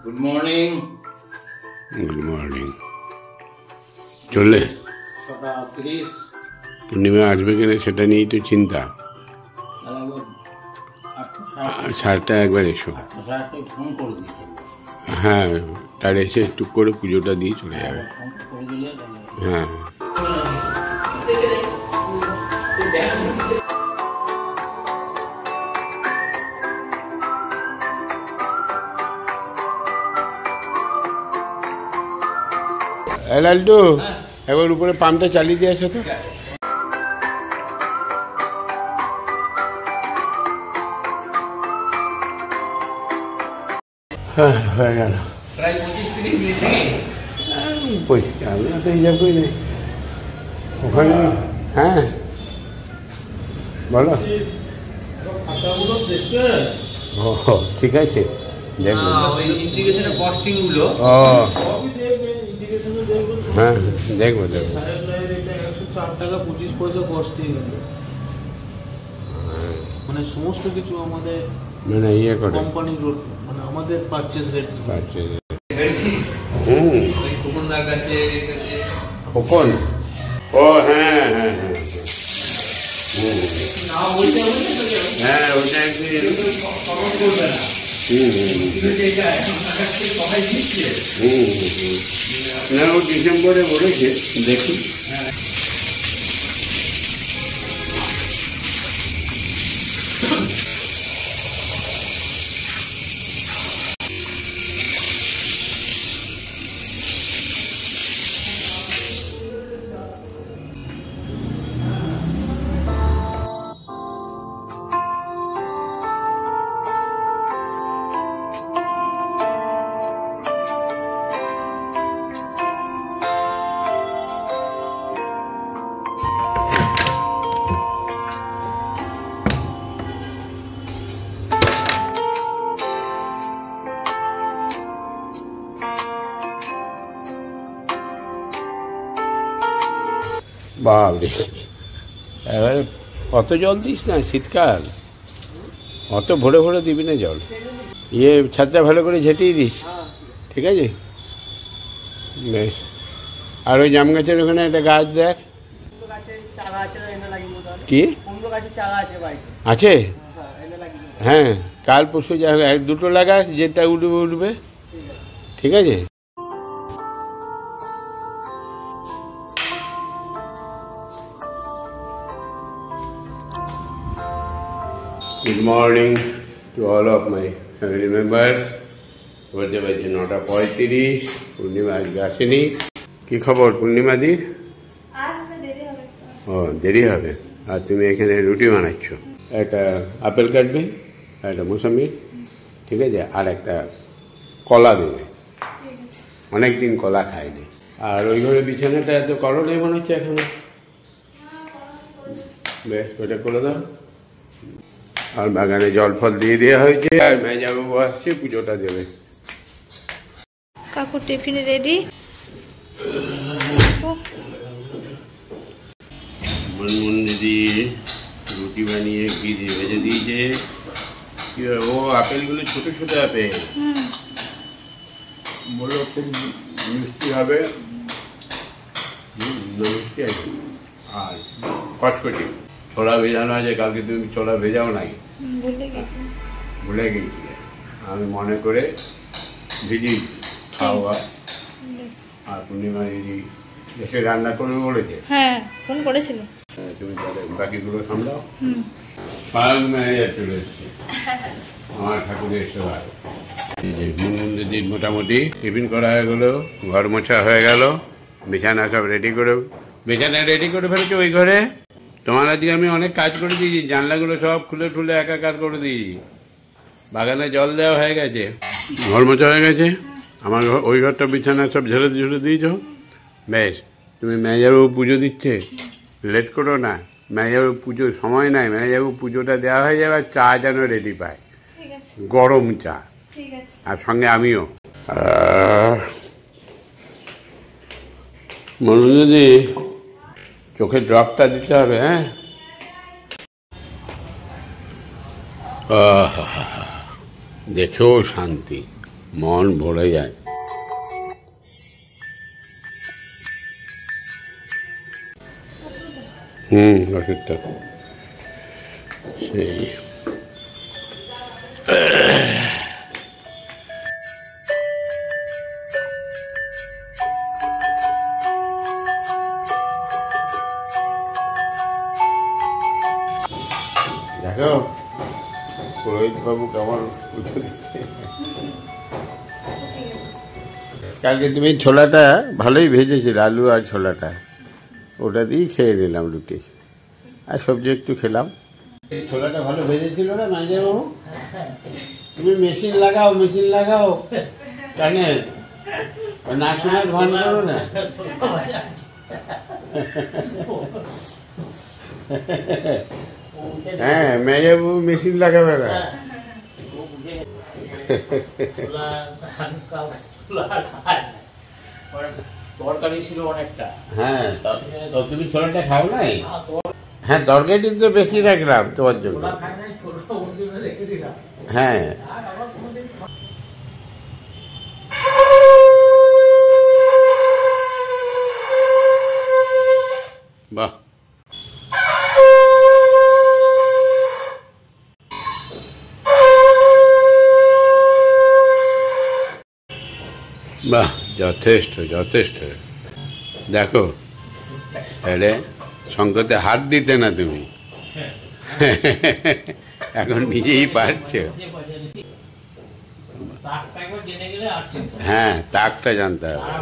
Good morning. Good morning. চলে 6:30। পূর্ণিমা আসবে কিনা সেটা নিয়েই তো চিন্তা। সারটা একবার এসো। ফোন করে দিয়েছি। হ্যাঁ, তার এসে টুক করে পুজোটা দিয়ে চলে যাবে। হ্যাঁ, লালটু একবার উপরে পাম্পটা চালিয়ে দিয়ে আসো তো। হ্যাঁ, হয়ে গেল। প্রায় 25-30 মিনিট। আমি তো হিসাব করি নাই ওখানে। হ্যাঁ বলো। ও ঠিক আছে, দেখবো। হ্যাঁ দেখবো দেখবো। 104 টাকা 25 পয়সা কস্টিং, মানে সমস্ত কিছু আমাদের মানে ইয়ে করে কোম্পানির মানে আমাদের পারচেজ রেট। খোকন, ও হ্যাঁ হ্যাঁ হ্যাঁ হ্যাঁ, ওটা না, ও ডিসেম্বরে বলেছে, দেখি। বাবরে, এবারে অত জল দিস না, শীতকাল অত ভরে ভরে দিবি না জল। ইয়ে ছাদটা ভালো করে ঝেঁটিয়ে দিস, ঠিক আছে? বেশ। আর ওই জাম গাছের ওখানে একটা গাছ দেখ। কি আছে? হ্যাঁ, কাল পরশু যা এক দুটো লাগা, যেটা উঠবে উঠবে, ঠিক আছে? Good morning to all of my family members. বলতে পারছি 9:35। পূর্ণিমা আজকে আসেনি। কি খবর পূর্ণিমাদির? ও দেরি হবে। আর তুমি এখানে রুটি বানাচ্ছ। একটা আপেল কাটবে, একটা মৌসুমি, ঠিক আছে? আর একটা কলা দেবে। অনেকদিন কলা খায়নি। আর ওই ঘরে বিছানাটা এত করো নেই মনে হচ্ছে এখনো। বেশ, ওটা করে দাও। আর বাগানে জল ফল দিয়ে দেওয়া হয়েছে। আর মেজাবাবু আসছে, পুজোটা দেবে। কাকুর টিফিন রেডি। মনমুন দিদি রুটি বানিয়ে ঘি দিয়ে ভেজে দিয়েছে। কি ও আপেলগুলো ছোট ছোট আপেল, বললো খুব মিষ্টি হবে। মিষ্টি আছে। আর কচকচি ছোলা ভেজানো আছে। কালকে তুমি ছোলা ভেজাও নাই, ভুলে গেছিলে। আমি মনে করে ভিজি খাওয়া। আর পূর্ণিমা দিদি এসে রান্না করবে বলেছে। হ্যাঁ, ফোন করেছিল। তুমি তাহলে বাকিগুলো সামলাও। স্বয়ং ম্যানেজার চলে এসছে, আমার ঠাকুরের সেবা। মুনমুন দিদির মোটামুটি টিফিন করা হয়ে গেলো, ঘর মোছা হয়ে গেল, বিছানা সব রেডি করে, বিছানা রেডি করে ফেলেছে ওই ঘরে। তোমার আজকে আমি অনেক কাজ করে দিয়েছি, জানলাগুলো সব খুলে ঠুলে একাকার করে দিয়েছি। বাগানে জল দেওয়া হয়ে গেছে, ঘর মোছা হয়ে গেছে। আমার ওই ঘরটা বিছানা সব ঝেড়ে ঝুড়ে দিয়েছ। বেশ, তুমি ম্যানেজারবাবু পুজো দিচ্ছে, লেট করো না। ম্যানেজারবাবু পুজোর সময় নাই, ম্যানেজারবাবু পুজোটা দেওয়া হয়ে যাবে। আর চা যেন রেডি পায়, গরম চা, আর সঙ্গে আমিও। মনু দিদি চোখের ড্রপটা দিতে হবে। হ্যাঁ, দেখেও শান্তি। মন ভরে যায়। ওষুধটা সেই দেখো পুরোহিত বাবু কেমন পুজো দিচ্ছে। কালকে তুমি ছোলাটা ভালোই ভেজেছিলে, আলু আর ছোলাটা, ওটা দিয়েই খেয়ে নিলাম রুটি, আর সবজি একটু খেলাম। এই ছোলাটা ভালো ভেজেছিল না নাইজা বাবু? তুমি মেশিন লাগাও, মেশিন লাগাও, কানে না শোনার ভান করো না। হ্যাঁ, মেজাবু মেশিন লাগাবে না। তরকারি ছিল অনেকটা। হ্যাঁ, তো তুমি ছোলাটা খাও নাই? হ্যাঁ, তরকারি তো বেশি রাখলাম তোমার জন্য। হ্যাঁ, বাহ, বাহ, যথেষ্ট যথেষ্ট। দেখো তাহলে সঙ্গতে হাত দিতে না তুমি, এখন নিজেই পারছো। হ্যাঁ, তাকটা জানতে হবে।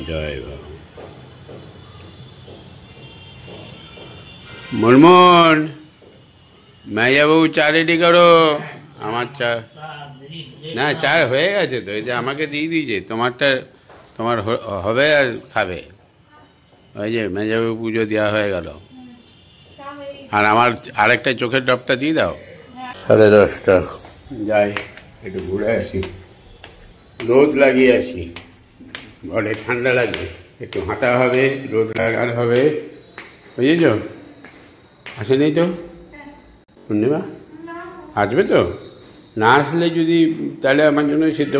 জয় বাবু। মুনমুন, মেজাবাবু চা রেডি করো। আমার চা না, চা হয়ে গেছে তো, এই যে আমাকে দিয়ে দিয়েছে, তোমারটা তোমার হবে আর খাবে। ওই যে মেজাবাবু পুজো দেওয়া হয়ে গেল, আর আমার আরেকটা চোখের ডবটা দিয়ে দাও। 10:30 যাই একটু ঘুরে আসি, রোদ লাগিয়ে আসি, ঘরে ঠান্ডা লাগবে, একটু হাঁটা হবে, রোদ লাগার হবে, বুঝেছ? আসেনি তো পূর্ণিমা? আসবে তো? না আসলে যদি তাহলে আমার জন্য সিদ্ধ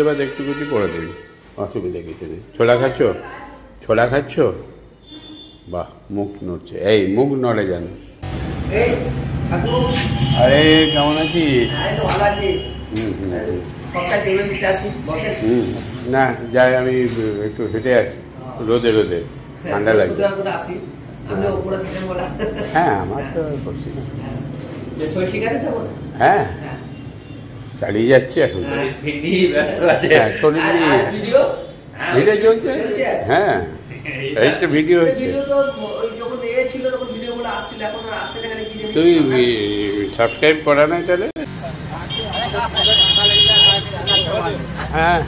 ভাত একটু কিছু করে দেবে, অসুবিধা কিছু নেই। ছোলা খাচ্ছ? ছোলা খাচ্ছ? বাহ, মুখ নড়ছে, এই মুখ নড়ে যেন। আরে কেমন আছিস? না যাই, আমি একটু হেঁটে আসি, রোদে রোদে ঠান্ডা লাগছে। হ্যাঁ, আমার তো করছি না। হ্যাঁ, চালিয়ে যাচ্ছি এখন। ভিডিও চলছে। হ্যাঁ, এই তো ভিডিও হচ্ছে। তুই সাবস্ক্রাইব করা নাই তাহলে? হ্যাঁ,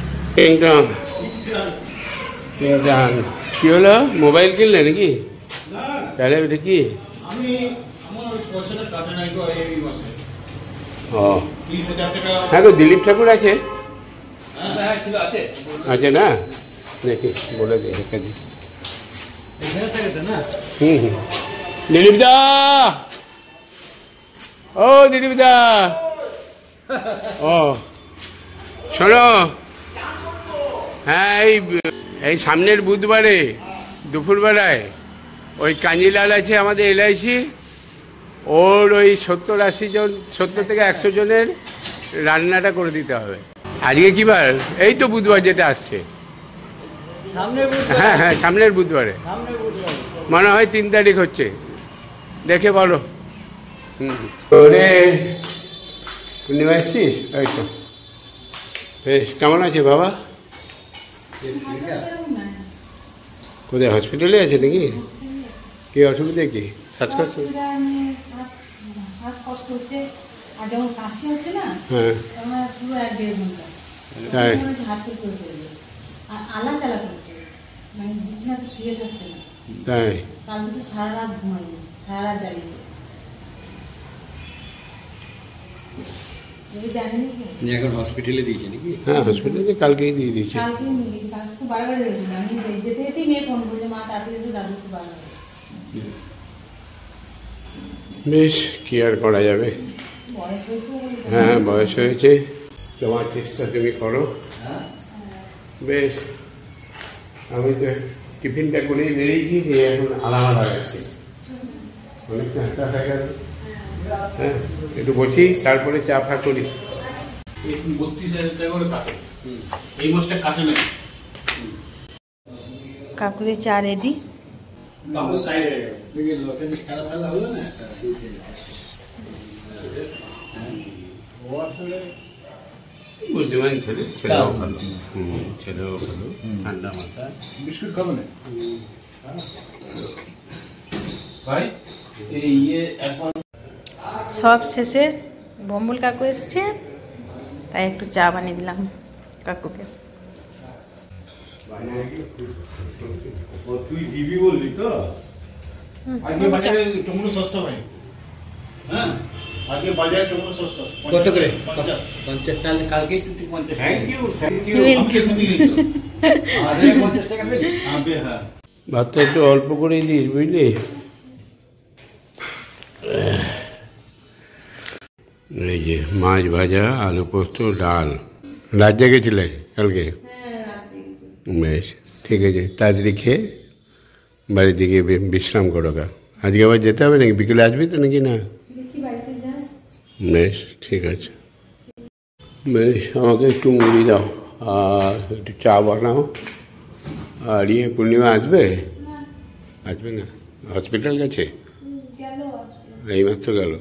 কি হলো, মোবাইল কিনলে নাকি? তাহলে ওটা কি? ও হ্যাঁ, গো দিলীপ ঠাকুর আছে? আছে না, দেখি বলে দে। দিলীপ দা, ও দিলীপ দা, ও শোনো, হ্যাঁ এই সামনের বুধবারে দুপুরবেলায় ওই কাঞ্জিলাল আছে আমাদের LIC, ওর ওই 70-80 জন, 70 থেকে 100 জনের রান্নাটা করে দিতে হবে। আজকে কি বার? এই তো বুধবার যেটা আসছে। হ্যাঁ হ্যাঁ, সামনের বুধবারে মনে হয় 3 তারিখ হচ্ছে, দেখে বলো। ওরে পূর্ণিমা এসছিস? এই তো বেশ। কেমন আছে বাবা? কোথায়, হসপিটালে আছে নাকি? কি অসুবিধা, কি শ্বাসকষ্ট? শ্বাসকষ্ট হচ্ছে, আর যখন কাশি হচ্ছে না, হ্যাঁ, আমার পুরো 1-1.5 ঘন্টা হাত করে ফেলবে, আর আলা চালা করছে, মানে বিছানাতে শুয়ে থাকছে না। তাই কালকে তো সারা রাত ঘুমাইনি, সারা রাত জ্বালিয়েছে। এখন হসপিটালে দিয়েছে নাকি? হ্যাঁ, হসপিটালে কালকেই দিয়ে দিয়েছে। কালকে খুব বারবার হয়েছিল, আমি যেতে যেতেই মেয়ে ফোন করলে, মা তাড়াতাড়ি একটু দাদু খুব বারবার। বেশ, কি আর করা যাবে, বয়স হয়েছে হ্যাঁ বয়স হয়েছে, তোমার চেষ্টা তুমি করো। বেশ, আমি তো টিফিনটা করেই বেরিয়েছি, দিয়ে এখন আলাদা লাগাচ্ছি, অনেকটা হাঁটা হয়ে গেল। হ্যাঁ একটু বসি, তারপরে চা ফা করি। 32,000 টাকা করে কাটে, এই মাসটা কাটে না। কাকুদের চা রেডি। কাকুর সাইড হয়ে গেল, লটারি খেলা ফেলা হলো না, ও আসলে বুদ্ধিমান ছেলে, ছেলেও ভালো, ছেলেও ভালো, ঠান্ডা মাথা। বিস্কুট খাবো না ভাই, এই এখন সব শেষে বম্বুল কাকু এসছে, তাই একটু চা বানিয়ে দিলাম কাকুকে। তুই দিবি বললি তো? আজকে বাজারে টমেটো সস্তা ভাই। হ্যাঁ আজকে বাজারে টমেটো সস্তা। কত করে? 50। 50, তাহলে কালকে তুই 50 টাকা। Thank you, thank you. Welcome. আমাকে শুনে দিলি তো। আজকে 50 টাকা পেলি? হ্যাঁ। ভাতটা একটু অল্প করেই দিস, বুঝলি? এই যে মাছ ভাজা, আলু পোস্ত, ডাল। রাজ্যে গেছিলে কালকে? বেশ ঠিক আছে, তাড়াতাড়ি খেয়ে বাড়ি থেকে বিশ্রাম করো গা। আজকে আবার যেতে হবে নাকি? বিকেলে আসবি তো নাকি না? বেশ ঠিক আছে। বেশ, আমাকে একটু মুড়ি দাও আর একটু চা বানাও। আর পূর্ণিমা আসবে? আসবে না? হসপিটাল গেছে? এই মাত্র গেল।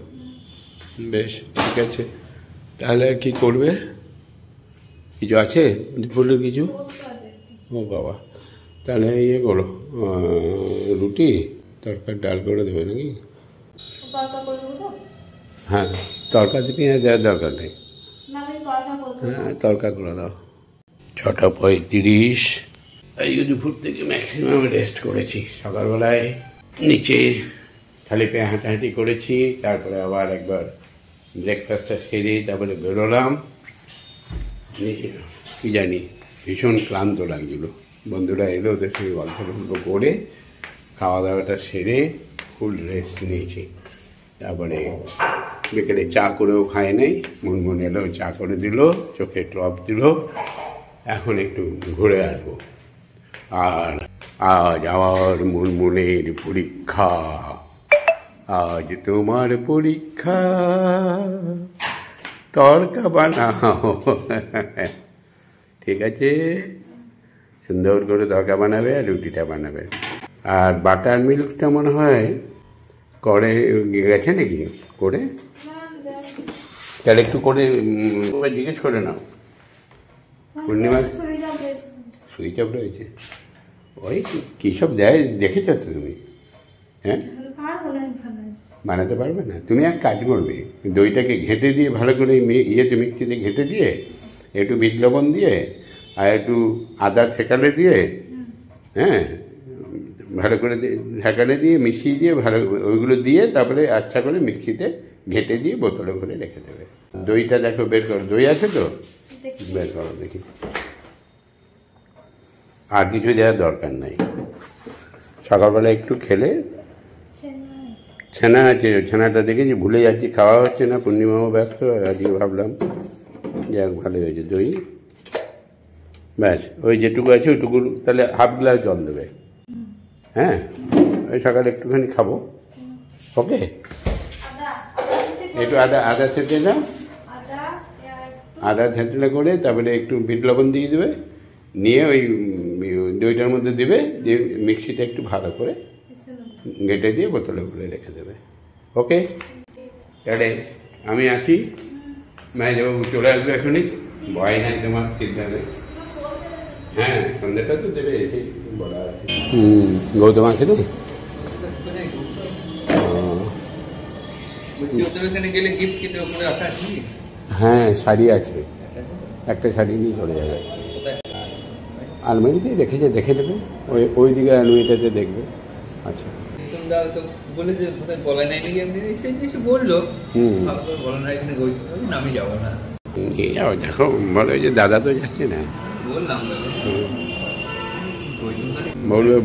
বেশ ঠিক আছে, তাহলে আর কি করবে? কিছু আছে দুপুরের কিছু? ও বাবা, তাহলে ইয়ে করো, রুটি তরকার ডাল করে দেবে নাকি? হ্যাঁ, তরকারি পেঁয়াজ দেওয়ার দরকার নেই। হ্যাঁ তরকা করে দাও। 6:35। এই দুপুর থেকে ম্যাক্সিমাম রেস্ট করেছি। সকালবেলায় নিচে খালি পেয়ে হাঁটাহাঁটি করেছি, তারপরে আবার একবার ব্রেকফাস্টটা সেরে তারপরে বেরোলাম। কি জানি ভীষণ ক্লান্ত লাগছিল। বন্ধুরা এলো, ওদের সঙ্গে গল্প করে খাওয়া দাওয়াটা সেরে ফুল রেস্ট নিয়েছি। তারপরে বিকেলে চা করেও খায় নাই, মুনমুন এলো চা করে দিল, চোখে ড্রপ দিল। এখন একটু ঘুরে আসবো। আর আজ আমার মুনমুনের পরীক্ষা, আজ তোমার পরীক্ষা, তড়কা বানাও। ঠিক আছে, সুন্দর করে তড়কা বানাবে আর রুটিটা বানাবে। আর বাটার মিল্কটা মনে হয় করে গেছে নাকি করে? তাহলে একটু করে জিজ্ঞেস করে নাও। পূর্ণিমা সুইচ অফ রয়েছে, ওই কী সব দেয় দেখেছ তো তুমি? হ্যাঁ বানাতে পারবে না? তুমি এক কাজ করবে, দইটাকে ঘেঁটে দিয়ে ভালো করে ইয়েতে মিক্সিতে ঘেঁটে দিয়ে একটু বিট লবণ দিয়ে আর একটু আদা থেকালে দিয়ে, হ্যাঁ ভালো করে ঢাকালে দিয়ে মিশিয়ে দিয়ে ভালো ওইগুলো দিয়ে তারপরে আচ্ছা করে মিক্সিতে ঘেঁটে দিয়ে বোতলে ভরে রেখে দেবে। দইটা দেখো বের করো, দই আছে তো বের করো দেখি। আর কিছু দেওয়ার দরকার নাই। সকালবেলা একটু খেলে, ছানা আছে, ছানাটা দেখেছি ভুলে যাচ্ছি, খাওয়া হচ্ছে না। পূর্ণিমাও ব্যস্ত, আজকে ভাবলাম যাক ভালো হয়েছে দই। ব্যাস, ওই যেটুকু আছে ওইটুকু তাহলে হাফ গ্লাস জল দেবে। হ্যাঁ ওই সকালে একটুখানি খাবো। ওকে, একটু আদা থেঁতে দাও, আদা থেঁতলে করে তারপরে একটু বিট লবণ দিয়ে দেবে, নিয়ে ওই দইটার মধ্যে দেবে, দিয়ে মিক্সিতে একটু ভালো করে ঘেঁটে দিয়ে বোতলে ভরে রেখে দেবে। ওকে, তাহলে আমি আছি। মেজবাবু চলে আসবে এখনই, ভয় নাই তোমার, চিন্তা নেই। হ্যাঁ সন্ধ্যাটা তো দেবে, এসে বলা আছে। গৌতম আছে রে? হ্যাঁ শাড়ি আছে, একটা শাড়ি নিয়ে চলে যাবে। আলমারিতেই রেখেছে, দেখে নেবে। ওই দিকে আলমারিটাতে দেখবে। আচ্ছা বলে যে বলা নাই নাকি, এমনি এসে বললো বলা নাই আমি যাবো না। দেখো বলে যে দাদা তো যাচ্ছে না, বললাম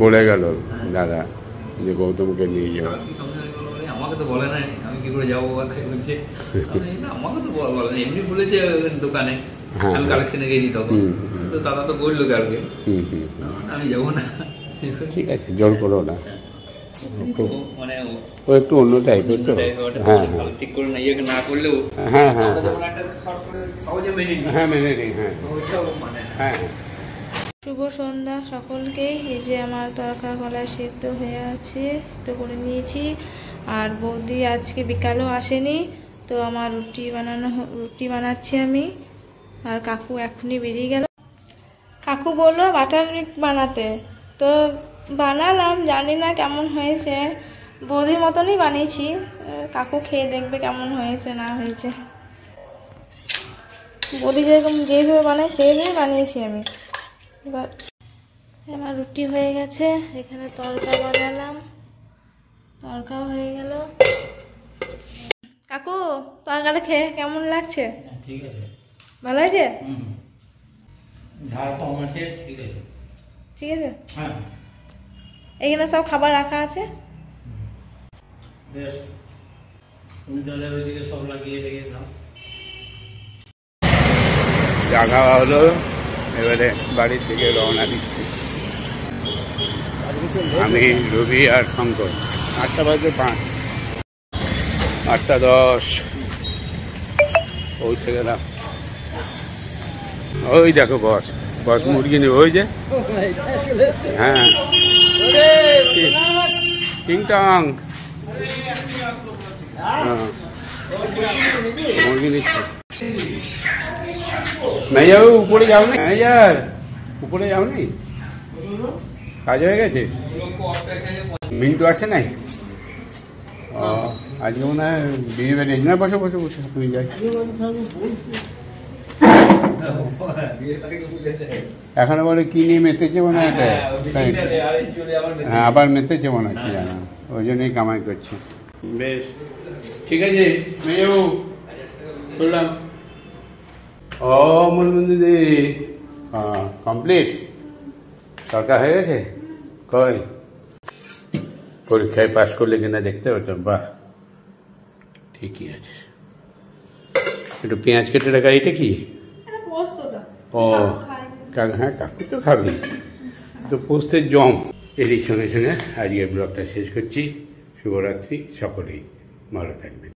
বলে গেল দাদা যে গৌতমকে নিয়ে যাও। আমাকে তো বলে নাই, আমি কি করে যাবো বলছে না আমাকে তো বলা এমনি বলেছে দোকানে আমি কালেকশনে গেছি তখন তো দাদা তো বললো কালকে আমি যাবো না ঠিক আছে জোর করো না মানে ও একটু অন্য টাইপের তো হ্যাঁ ঠিক করে না ইয়ে না করলেও হ্যাঁ হ্যাঁ যেমন একটা শর্ট করে সহজে মেনে নিই হ্যাঁ মেনে নিই হ্যাঁ ওইটাও মানে হ্যাঁ শুভ সন্ধ্যা সকলকেই। এই যে আমার তরকা কলা সেদ্ধ হয়ে আছে, তো করে নিয়েছি। আর বৌদি আজকে বিকালেও আসেনি, তো আমার রুটি বানাচ্ছি আমি। আর কাকু এখনই বেরিয়ে গেল। কাকু বললো বাটার মিল্ক বানাতে, তো বানালাম, জানি না কেমন হয়েছে। বৌদির মতনই বানিয়েছি, কাকু খেয়ে দেখবে কেমন হয়েছে না হয়েছে। বৌদি যেভাবে বানায় সেইভাবেই বানিয়েছি আমি। এবার আমার রুটি হয়ে গেছে, এখানে তরকা বানালাম, তরকাও হয়ে গেল। কাকু তরকাটা খেয়ে কেমন লাগছে? ঠিক আছে, ভালো হয়েছে? ঝাল কম আছে, ঠিক আছে। ঠিক আছে, হ্যাঁ এখানে সব খাবার রাখা আছে। বেশ, তুমি তাহলে ওইদিকে সব লাগিয়ে রেখে দাও। চা খাওয়া হলো, এবারে বাড়ির থেকে রওনা দিচ্ছি। আমি রবি আর শঙ্কর। 8টা বাজে 5, 8:10 পৌঁছে গেলাম। ওই দেখো বস মুরগি নেবে, ওই যে হ্যাঁ টিংটং মুরগি নিচ্ছে। মেয়ার উপরে যাও না, মেয়ার উপরে যাও নি, কাজ হয়ে গেছে। মিন্টু আসে নাই? ও আজকে মনে হয় বিয়ে বাড়ি না। বসে বসে বসে তুমি যাই। এখনো বলে কি নিয়ে মেতেছে মনে হয়, হ্যাঁ আবার মেতেছে মনে হচ্ছে, জানা ওই জন্যই কামাই করছে। বেশ ঠিক আছে মেয়ে বললাম। ও মনমন্দিদি কমপ্লিট, সরকার হয়ে গেছে। কই পরীক্ষায় পাশ করলে কিনা দেখতে পারতাম। বাহ ঠিকই আছে। একটু পেঁয়াজ কেটে রাখা, এটা কি? ও হ্যাঁ কাকু তো খাবি, তো পোস্তের জম। এরই সঙ্গে সঙ্গে আজকের ব্লগটা শেষ করছি। শুভরাত্রি, সকলেই ভালো থাকবে।